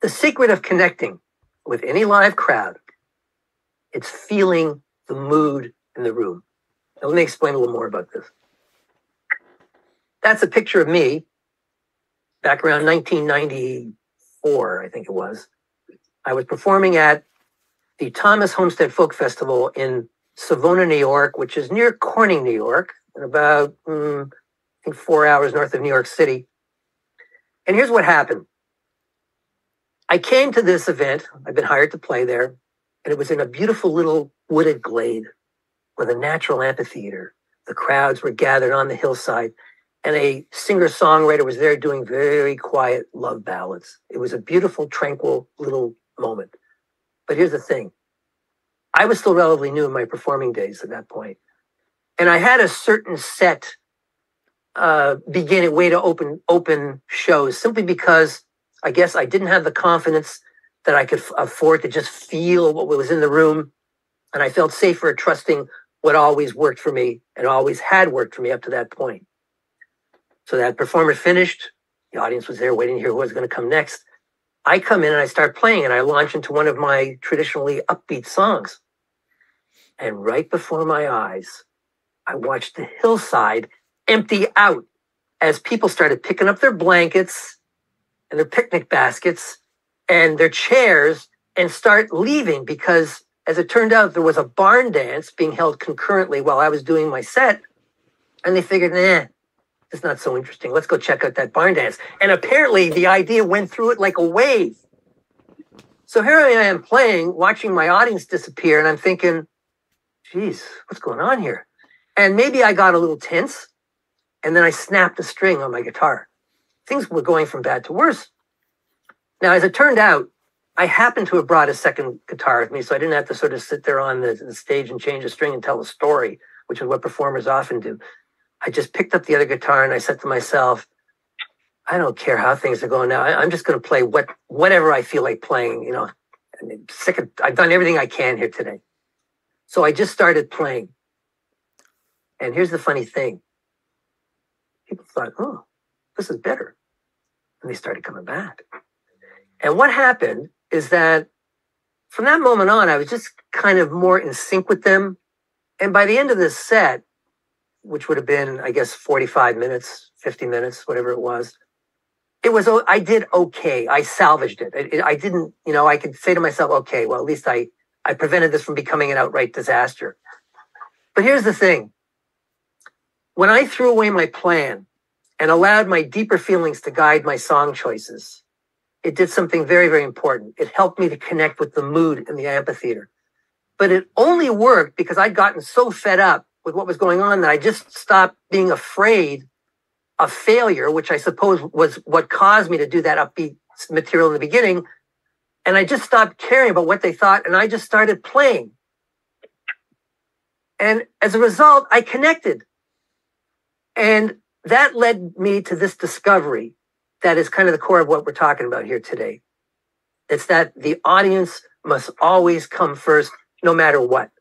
The secret of connecting with any live crowd, it's feeling the mood in the room. Now, let me explain a little more about this. That's a picture of me back around 1994, I think it was. I was performing at the Thomas Homestead Folk Festival in Savona, New York, which is near Corning, New York, and about, I think, 4 hours north of New York City. And here's what happened. I came to this event. I've been hired to play there, and it was in a beautiful little wooded glade with a natural amphitheater. The crowds were gathered on the hillside, and a singer-songwriter was there doing very quiet love ballads. It was a beautiful, tranquil little moment. But here's the thing. I was still relatively new in my performing days at that point. And I had a certain set way to open shows simply because I guess I didn't have the confidence that I could afford to just feel what was in the room. And I felt safer trusting what always worked for me and always had worked for me up to that point. So that performer finished. The audience was there waiting to hear who was going to come next. I come in and I start playing and I launch into one of my traditionally upbeat songs. And right before my eyes, I watched the hillside empty out as people started picking up their blankets and their picnic baskets and their chairs and start leaving because, as it turned out, there was a barn dance being held concurrently while I was doing my set. And they figured, nah, it's not so interesting. Let's go check out that barn dance. And apparently the idea went through it like a wave. So here I am playing, watching my audience disappear, and I'm thinking, geez, what's going on here? And maybe I got a little tense, and then I snapped a string on my guitar. Things were going from bad to worse. Now, as it turned out, I happened to have brought a second guitar with me, so I didn't have to sort of sit there on the stage and change a string and tell a story, which is what performers often do. I just picked up the other guitar and I said to myself, I don't care how things are going now. I'm just going to play whatever I feel like playing. You know, I've done everything I can here today. So I just started playing. And here's the funny thing. People thought, oh, this is better. And they started coming back. And what happened is that from that moment on, I was just kind of more in sync with them. And by the end of this set, which would have been, I guess, 45 minutes, 50 minutes, whatever it was, I did okay. I salvaged it. I didn't, I could say to myself, okay, well, at least I prevented this from becoming an outright disaster. But here's the thing. When I threw away my plan and allowed my deeper feelings to guide my song choices, it did something very, very important. It helped me to connect with the mood in the amphitheater. But it only worked because I'd gotten so fed up with what was going on that I just stopped being afraid of failure, which I suppose was what caused me to do that upbeat material in the beginning. And I just stopped caring about what they thought, and I just started playing. And as a result, I connected. And that led me to this discovery that is kind of the core of what we're talking about here today. It's that the audience must always come first, no matter what.